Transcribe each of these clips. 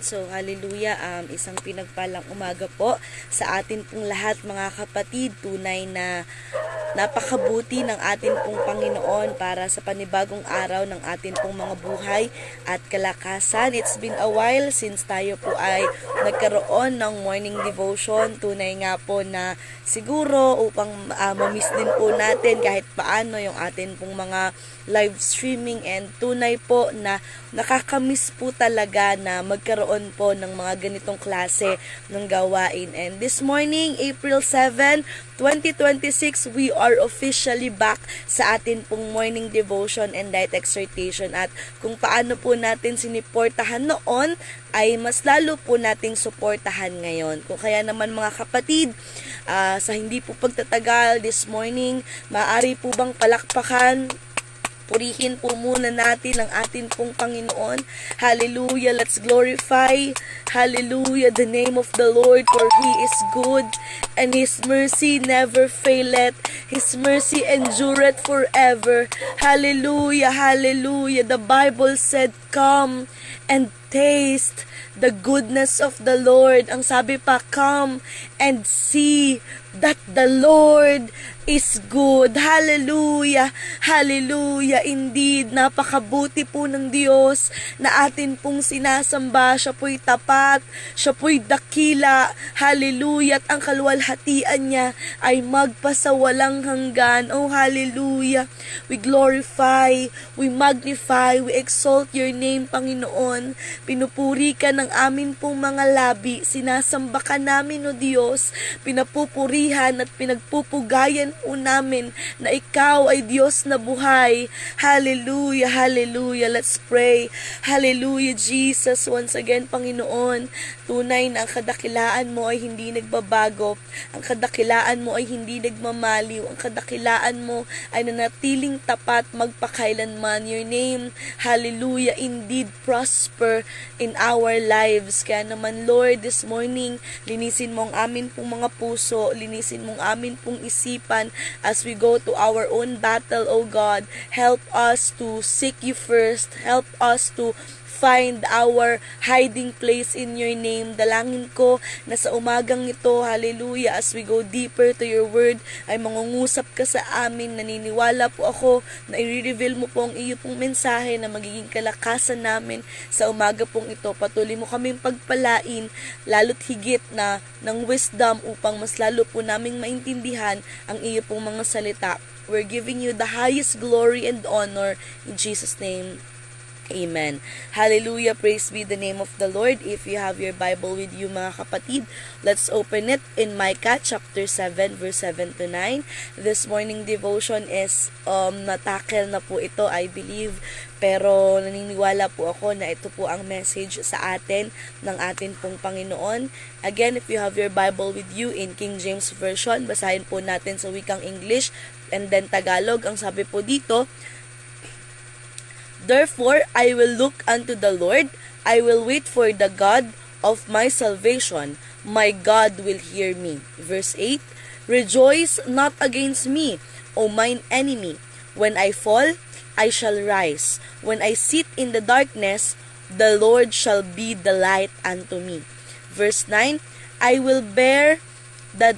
So, hallelujah, isang pinagpalang umaga po sa atin pong lahat mga kapatid. Tunay na napakabuti ng atin pong Panginoon para sa panibagong araw ng atin pong mga buhay at kalakasan. It's been a while since tayo po ay nagkaroon ng morning devotion. Tunay nga po na siguro upang mamiss din po natin kahit paano yung atin pong mga live streaming, and tunay po na nakakamiss po talaga na magkaroon po ng mga ganitong klase ng gawain. And this morning, April 7, 2026, we are officially back sa atin pong morning devotion and night exhortation. At kung paano po natin siniportahan noon, ay mas lalo po nating suportahan ngayon. Kung kaya naman mga kapatid, sa hindi po pagtatagal this morning, maaari po bang palakpakan, purihin po muna natin ang atin pong Panginoon. Hallelujah. Let's glorify, hallelujah, the name of the Lord, for He is good, and His mercy never faileth. His mercy endureth forever. Hallelujah, hallelujah. The Bible said, come and taste the goodness of the Lord. Ang sabi pa, come and see that the Lord is good. Hallelujah, hallelujah. Indeed, napakabuti po ng Diyos na atin pong sinasamba. Siya po'y tapat, siya po'y dakila. Hallelujah. At ang kaluwalhatian niya ay magpasawalang hanggan. Oh, hallelujah. We glorify, we magnify, we exalt your name, Panginoon. Pinupuri ka ng amin pong mga labi. Sinasamba ka namin, O Diyos. Pinapupurihan at pinagpupugayan po namin na ikaw ay Diyos na buhay. Hallelujah, hallelujah. Let's pray. Hallelujah, Jesus. Once again, Panginoon, tunay na ang kadakilaan mo ay hindi nagbabago. Ang kadakilaan mo ay hindi nagmamaliw. Ang kadakilaan mo ay nanatiling tapat magpakailanman. Your name, hallelujah, indeed prosper in our lives. Kaya naman, Lord, this morning, linisin mo ang amin pong mga puso, linisin mo ang amin pong isipan as we go to our own battle, O God. Help us to seek you first. Help us to find our hiding place in your name. Dalangin ko na sa umagang ito, hallelujah, as we go deeper to your word, ay mangungusap ka sa amin. Naniniwala po ako na i-reveal mo po ang iyo pong mensahe na magiging kalakasan namin sa umaga pong ito. Patuloy mo kaming pagpalain, lalo't higit na ng wisdom upang mas lalo po naming maintindihan ang iyo pong mga salita. We're giving you the highest glory and honor in Jesus' name. Amen. Hallelujah. Praise be the name of the Lord. If you have your Bible with you, mga kapatid, let's open it in Micah chapter 7 verse 7 to 9. This morning devotion is natakil na po ito, I believe, pero naniniwala po ako na ito po ang message sa atin ng atin pong Panginoon. Again, if you have your Bible with you in King James Version, basahin po natin sa wikang English and then Tagalog. Ang sabi po dito, therefore, I will look unto the Lord. I will wait for the God of my salvation. My God will hear me. Verse 8, rejoice not against me, O mine enemy. When I fall, I shall rise. When I sit in the darkness, the Lord shall be the light unto me. Verse 9, I will bear the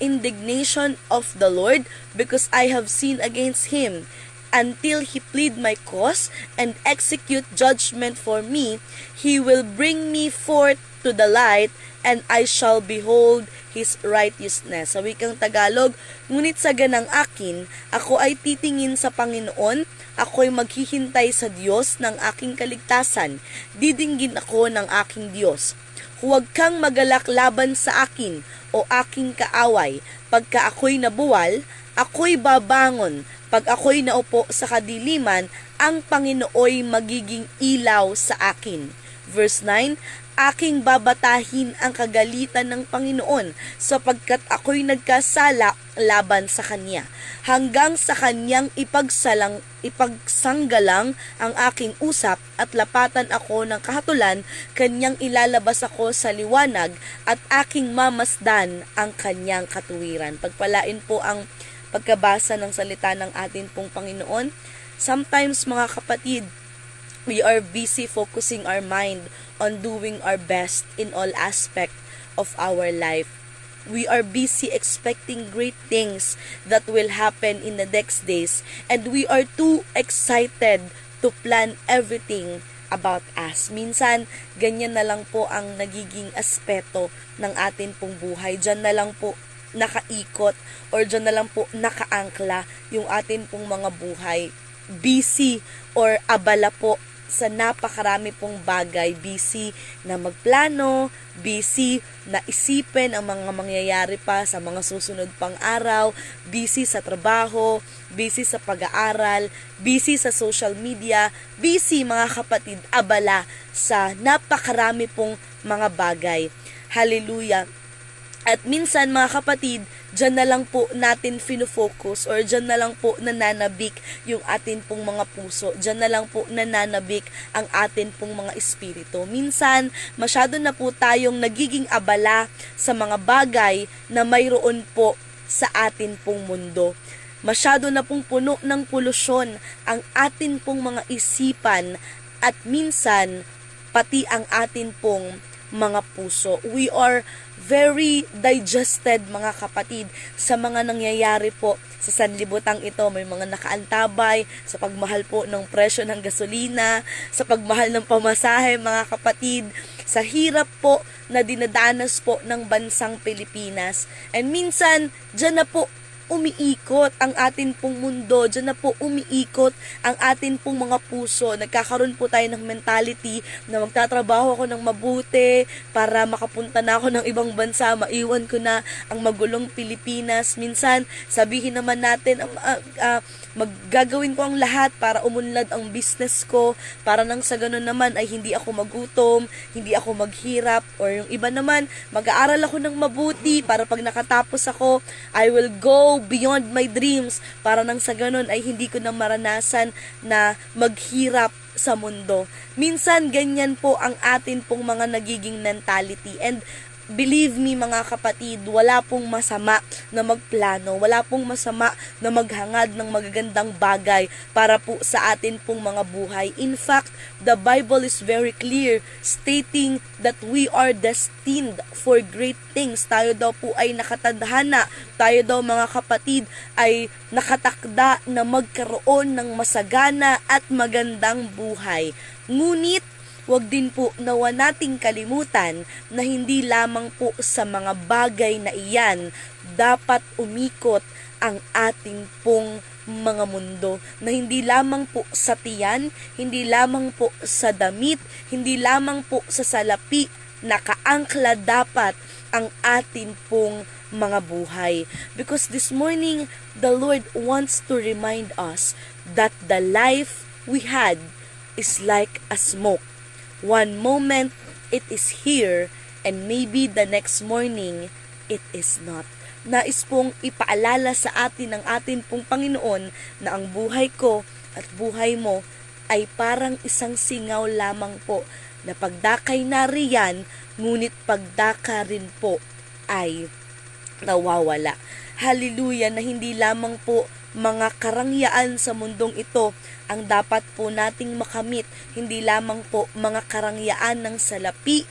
indignation of the Lord, because I have sinned against him. Until he plead my cause and execute judgment for me, he will bring me forth to the light, and I shall behold his righteousness. Sa wikang Tagalog, ngunit sa ganang akin, ako ay titingin sa Panginoon, ako'y maghihintay sa Diyos ng aking kaligtasan, didinggin ako ng aking Diyos. Huwag kang magalak laban sa akin, o aking kaaway. Pagka ako'y nabuwal, ako'y babangon. Pag ako'y naupo sa kadiliman, ang Panginooy magiging ilaw sa akin. Verse 9, aking babatahin ang kagalitan ng Panginoon, sapagkat ako'y nagkasala laban sa Kanya. Hanggang sa Kanyang ipagsanggalang ang aking usap, at lapatan ako ng kahatulan, Kanyang ilalabas ako sa liwanag, at aking mamasdan ang Kanyang katuwiran. Pagpalain po ang pagkabasa ng salita ng atin pong Panginoon. Sometimes, mga kapatid, We are busy focusing our mind on doing our best in all aspect of our life. We are busy expecting great things that will happen in the next days, and we are too excited to plan everything about us. Minsan, ganyan na lang po ang nagiging aspeto ng atin pong buhay. Diyan na lang po nakaikot or diyan na lang po nakaangkla yung atin pong mga buhay. Busy or abala po sa napakarami pong bagay, busy na magplano, busy na isipin ang mga mangyayari pa sa mga susunod pang araw, busy sa trabaho, busy sa pag-aaral, busy sa social media, busy mga kapatid, abala sa napakarami pong mga bagay. Hallelujah! At minsan mga kapatid, dyan na lang po natin finofocus or dyan na lang po nananabik yung atin pong mga puso. Dyan na lang po nananabik ang atin pong mga espiritu. Minsan, masyado na po tayong nagiging abala sa mga bagay na mayroon po sa atin pong mundo. Masyado na pong puno ng polusyon ang atin pong mga isipan at minsan pati ang atin pong mga puso. We are very digested mga kapatid sa mga nangyayari po sa sanlibutan ito. May mga nakaantabay sa pagmahal po ng presyo ng gasolina, sa pagmahal ng pamasahe mga kapatid, sa hirap po na dinadanas po ng bansang Pilipinas. And minsan, dyan na po umiikot ang atin pong mundo, dyan na po umiikot ang atin pong mga puso. Nagkakaroon po tayo ng mentality na magtatrabaho ako ng mabuti para makapunta na ako ng ibang bansa, maiwan ko na ang magulong Pilipinas. Minsan, sabihin naman natin, maggagawin ko ang lahat para umunlad ang business ko, para nang sa ganun naman ay hindi ako magutom, hindi ako maghirap, or yung iba naman, mag-aaral ako ng mabuti para pag nakatapos ako, I will go beyond my dreams para nang sa ganun ay hindi ko na maranasan na maghirap sa mundo. Minsan ganyan po ang atin pong mga nagiging mentality, and believe me mga kapatid, wala pong masama na magplano, wala pong masama na maghangad ng magagandang bagay para po sa atin pong mga buhay. In fact, the Bible is very clear stating that we are destined for great things. Tayo daw po ay nakatadhana, tayo daw mga kapatid ay nakatakda na magkaroon ng masagana at magandang buhay. Ngunit huwag din po nawa nating kalimutan na hindi lamang po sa mga bagay na iyan dapat umikot ang ating pong mga mundo, na hindi lamang po sa tiyan, hindi lamang po sa damit, hindi lamang po sa salapi, nakaangkla dapat ang atin pong mga buhay. Because this morning, the Lord wants to remind us that the life we had is like a smoke. One moment, it is here, and maybe the next morning, it is not. Nais pong ipaalala sa atin ng atin pong Panginoon na ang buhay ko at buhay mo ay parang isang singaw lamang po na pagdakay na riyan, ngunit pagdaka rin po ay nawawala. Hallelujah, na hindi lamang po mga karangyaan sa mundong ito ang dapat po nating makamit, hindi lamang po mga karangyaan ng salapi,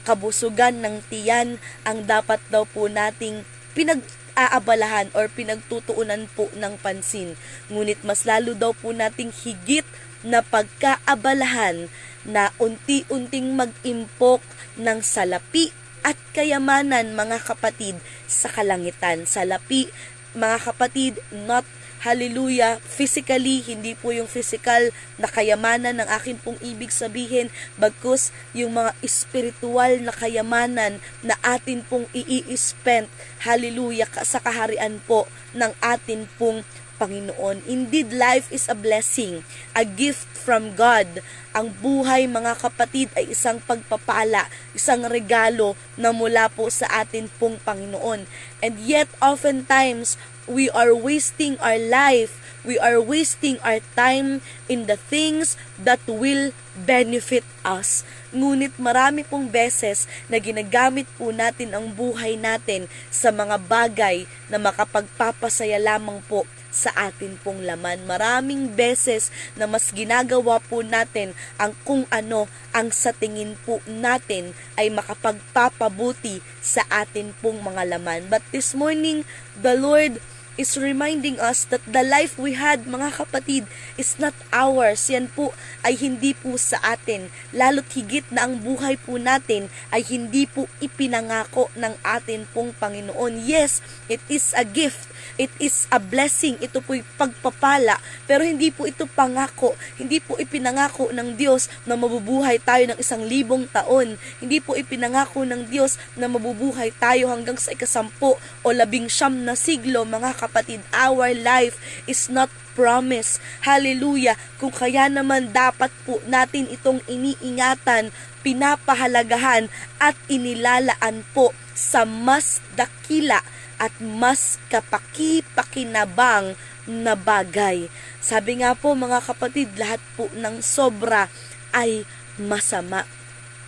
kabusugan ng tiyan ang dapat daw po nating pinag-aabalahan or pinagtutuunan po ng pansin. Ngunit mas lalo daw po nating higit na pagkaabalahan na unti-unting mag-impok ng salapi at kayamanan mga kapatid sa kalangitan. Salapi mga kapatid, not hallelujah, physically, hindi po yung physical na kayamanan ng akin pong ibig sabihin, bagkus yung mga espiritual na kayamanan na atin pong i-spend, hallelujah, sa kaharian po ng atin pong Panginoon. Indeed, life is a blessing, a gift from God. Ang buhay, mga kapatid, ay isang pagpapala, isang regalo na mula po sa atin pong Panginoon. And yet, oftentimes, we are wasting our life We are wasting our time in the things that will benefit us. Ngunit marami pong beses na ginagamit po natin ang buhay natin sa mga bagay na makapagpapasaya lamang po sa atin pong laman. Maraming beses na mas ginagawa po natin ang kung ano ang sa tingin po natin ay makapagpapabuti sa atin pong mga laman. But this morning, the Lord is reminding us that the life we had, mga kapatid, is not ours. Yan po ay hindi po sa atin. Lalo't higit na ang buhay po natin ay hindi po ipinangako ng atin pong Panginoon. Yes, it is a gift. It is a blessing. Ito po'y pagpapala. Pero hindi po ito pangako. Hindi po ipinangako ng Diyos na mabubuhay tayo ng 1,000 taon. Hindi po ipinangako ng Diyos na mabubuhay tayo hanggang sa 10 o 19 na siglo, mga kapatid. Our life is not promise. Hallelujah. Kung kaya naman dapat po natin itong iniingatan, pinapahalagahan at inilalaan po sa mas dakila at mas kapaki-pakinabang na bagay. Sabi nga po, mga kapatid, lahat po ng sobra ay masama.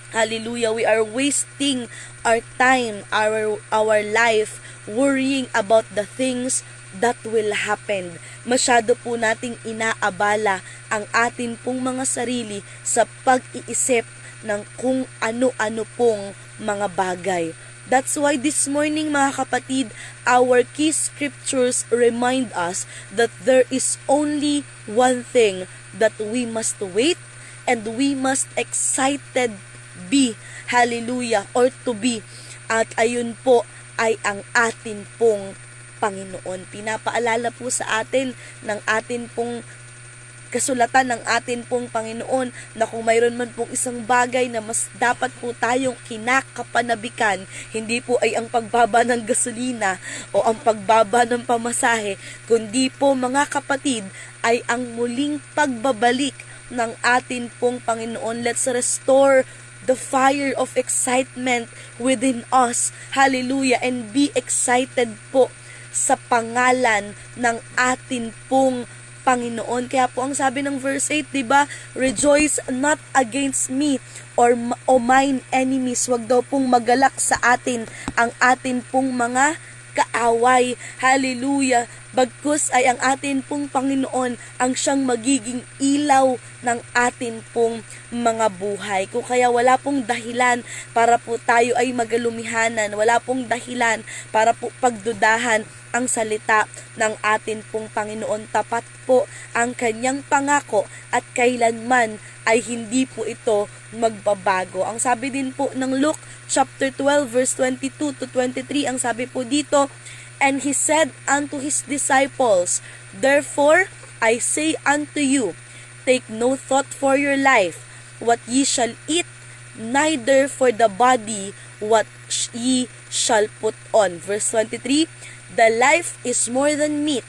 Hallelujah. We are wasting our time, our life, worrying about the things that will happen. Masyado po nating inaabala ang atin pong mga sarili sa pag-iisip ng kung ano-ano pong mga bagay. That's why this morning, mga kapatid, our key scriptures remind us that there is only one thing that we must wait and we must excited be. Hallelujah. Or to be. At ayun po ay ang atin pong Panginoon. Pinapaalala po sa atin ng atin pong kasulatan ng atin pong Panginoon na kung mayroon man pong isang bagay na mas dapat po tayong kinakapanabikan, hindi po ay ang pagbaba ng gasolina o ang pagbaba ng pamasahe, kundi po, mga kapatid, ay ang muling pagbabalik ng atin pong Panginoon. Let's restore the fire of excitement within us. Hallelujah. And be excited po sa pangalan ng atin pong Panginoon. Kaya po ang sabi ng verse 8, diba? Rejoice not against me or mine enemies. Wag daw pong magalak sa atin ang atin pong mga kaaway. Hallelujah. Bagkus ay ang atin pong Panginoon ang siyang magiging ilaw ng atin pong mga buhay. Kung kaya wala pong dahilan para po tayo ay magalumihanan, wala pong dahilan para po pagdudahan ang salita ng atin pong Panginoon. Tapat po ang kanyang pangako at kailanman ay hindi po ito magbabago. Ang sabi din po ng Luke chapter 12 verse 22 to 23, ang sabi po dito, and he said unto his disciples, therefore I say unto you, take no thought for your life, what ye shall eat, neither for the body what ye shall put on. Verse 23, the life is more than meat,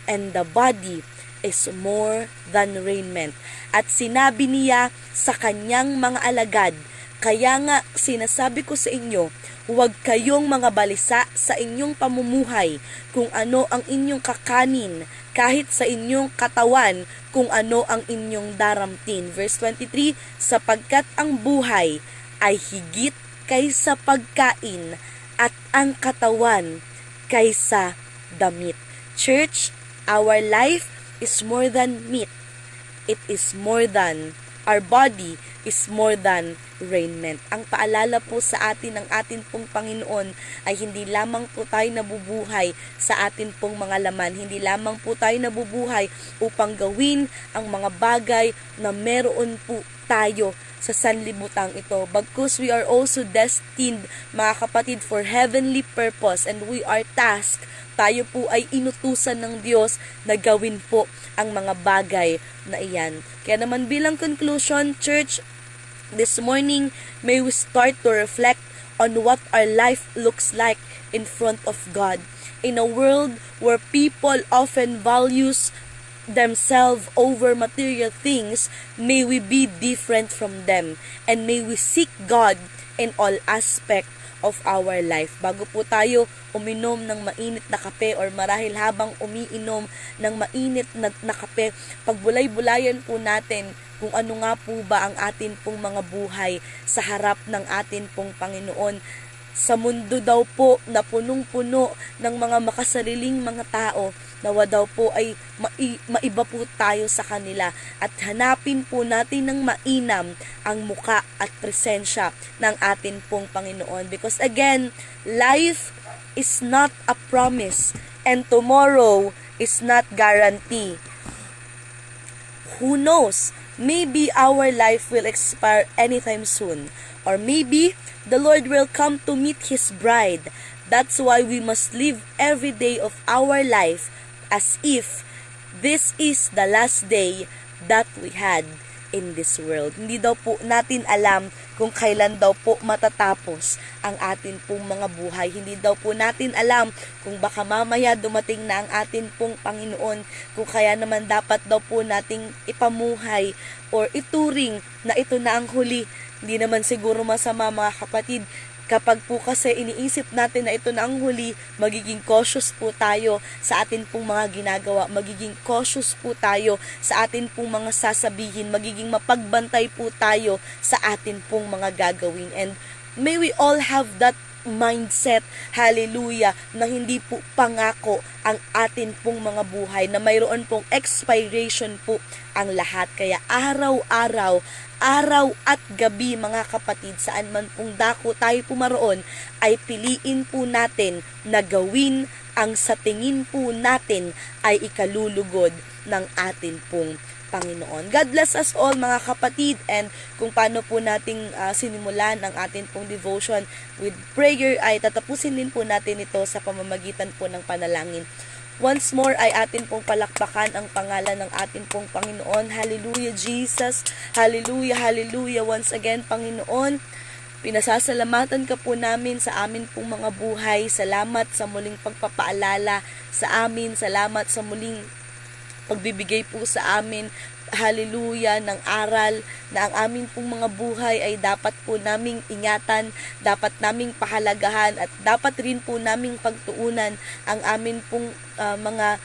and the body is more than raiment. At sinabi niya sa kanyang mga alagad, kaya nga sinasabi ko sa inyo, huwag kayong mga balisa sa inyong pamumuhay kung ano ang inyong kakanin, kahit sa inyong katawan kung ano ang inyong daramtin. Verse 23, sapagkat ang buhay ay higit kaysa pagkain at ang katawan kaysa damit. Church, our life is more than meat. It is more than, our body is more than raiment. Ang paalala po sa atin ng atin pong Panginoon ay hindi lamang po tayo nabubuhay sa atin pong mga laman. Hindi lamang po tayo nabubuhay upang gawin ang mga bagay na meron po tayo sa sanlibutang ito. Bagkus we are also destined, mga kapatid, for heavenly purpose, and we are tasked. Tayo po ay inutusan ng Diyos na gawin po ang mga bagay na iyan. Kaya naman bilang conclusion, church, this morning, may we start to reflect on what our life looks like in front of God. In a world where people often values themselves over material things, may we be different from them, and may we seek God in all aspect of our life. Bago po tayo uminom ng mainit na kape or marahil habang umiinom ng mainit na kape, pagbulay-bulayan po natin kung ano nga po ba ang atin pong mga buhay sa harap ng atin pong Panginoon. Sa mundo daw po na punong-puno ng mga makasariling mga tao, nawa daw po ay maiba po tayo sa kanila at hanapin po natin ng mainam ang muka at presensya ng atin pong Panginoon. Because again, life is not a promise and tomorrow is not guarantee. Who knows? Maybe our life will expire anytime soon. Or maybe the Lord will come to meet His bride. That's why we must live every day of our life as if this is the last day that we had in this world. Hindi daw po natin alam kung kailan daw po matatapos ang atin pong mga buhay. Hindi daw po natin alam kung baka mamaya dumating na ang atin pong Panginoon, kung kaya naman dapat daw po nating ipamuhay or ituring na ito na ang huli. Hindi naman siguro masama mga kapatid, kapag po kasi iniisip natin na ito na ang huli, magiging cautious po tayo sa atin pong mga ginagawa, magiging cautious po tayo sa atin pong mga sasabihin, magiging mapagbantay po tayo sa atin pong mga gagawin. And may we all have that mindset, hallelujah, na hindi po pangako ang atin pong mga buhay, na mayroon pong expiration po ang lahat. Kaya araw-araw, araw at gabi mga kapatid, saan man pong dako tayo pumaroon, ay piliin po natin na gawin ang sa tingin po natin ay ikalulugod ng atin pong Panginoon. God bless us all mga kapatid, and kung paano po nating sinimulan ang atin pong devotion with prayer ay tatapusin din po natin ito sa pamamagitan po ng panalangin. Once more ay atin pong palakpakan ang pangalan ng atin pong Panginoon. Hallelujah Jesus, hallelujah, hallelujah. Once again Panginoon, pinasasalamatan ka po namin sa amin pong mga buhay. Salamat sa muling pagpapaalala sa amin, salamat sa muling pagbibigay po sa amin, hallelujah, ng aral na ang amin pong mga buhay ay dapat po naming ingatan, dapat naming pahalagahan, at dapat rin po naming pagtuunan ang amin pong mga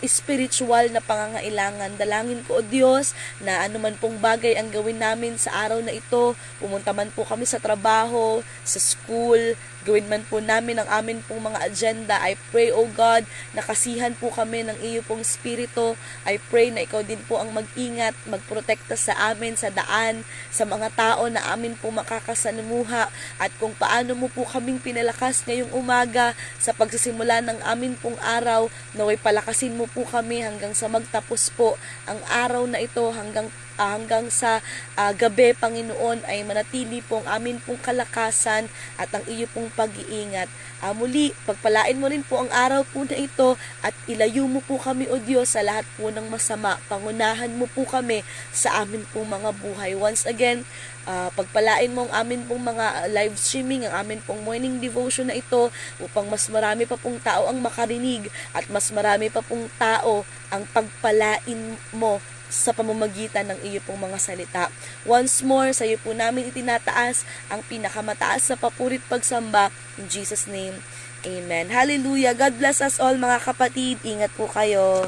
spiritual na pangangailangan. Dalangin ko, O Diyos, na anuman pong bagay ang gawin namin sa araw na ito, pumunta man po kami sa trabaho, sa school, gawin man po namin ang amin pong mga agenda, I pray, O God, na kasihan po kami ng iyo pong spirito. I pray na ikaw din po ang mag-ingat, magprotekta sa amin, sa daan, sa mga tao na amin po makakasalamuha, at kung paano mo po kaming pinalakas ngayong umaga sa pagsisimula ng amin pong araw, naway palakasin mo po kami hanggang sa magtapos po ang araw na ito, hanggang sa gabi, Panginoon, ay manatili po ang amin pong kalakasan at ang iyo pong pag-iingat. Muli, pagpalain mo rin po ang araw po na ito at ilayo mo po kami, O Diyos, sa lahat po ng masama. Pangunahan mo po kami sa amin pong mga buhay. Once again, pagpalain mo ang amin pong mga live streaming, ang amin pong morning devotion na ito, upang mas marami pa pong tao ang makarinig at mas marami pa pong tao ang pagpalain mo sa pamamagitan ng iyo pong mga salita. Once more, sa iyo po namin itinataas ang pinakamataas na papurit pagsamba. In Jesus' name, Amen. Hallelujah. God bless us all mga kapatid. Ingat po kayo.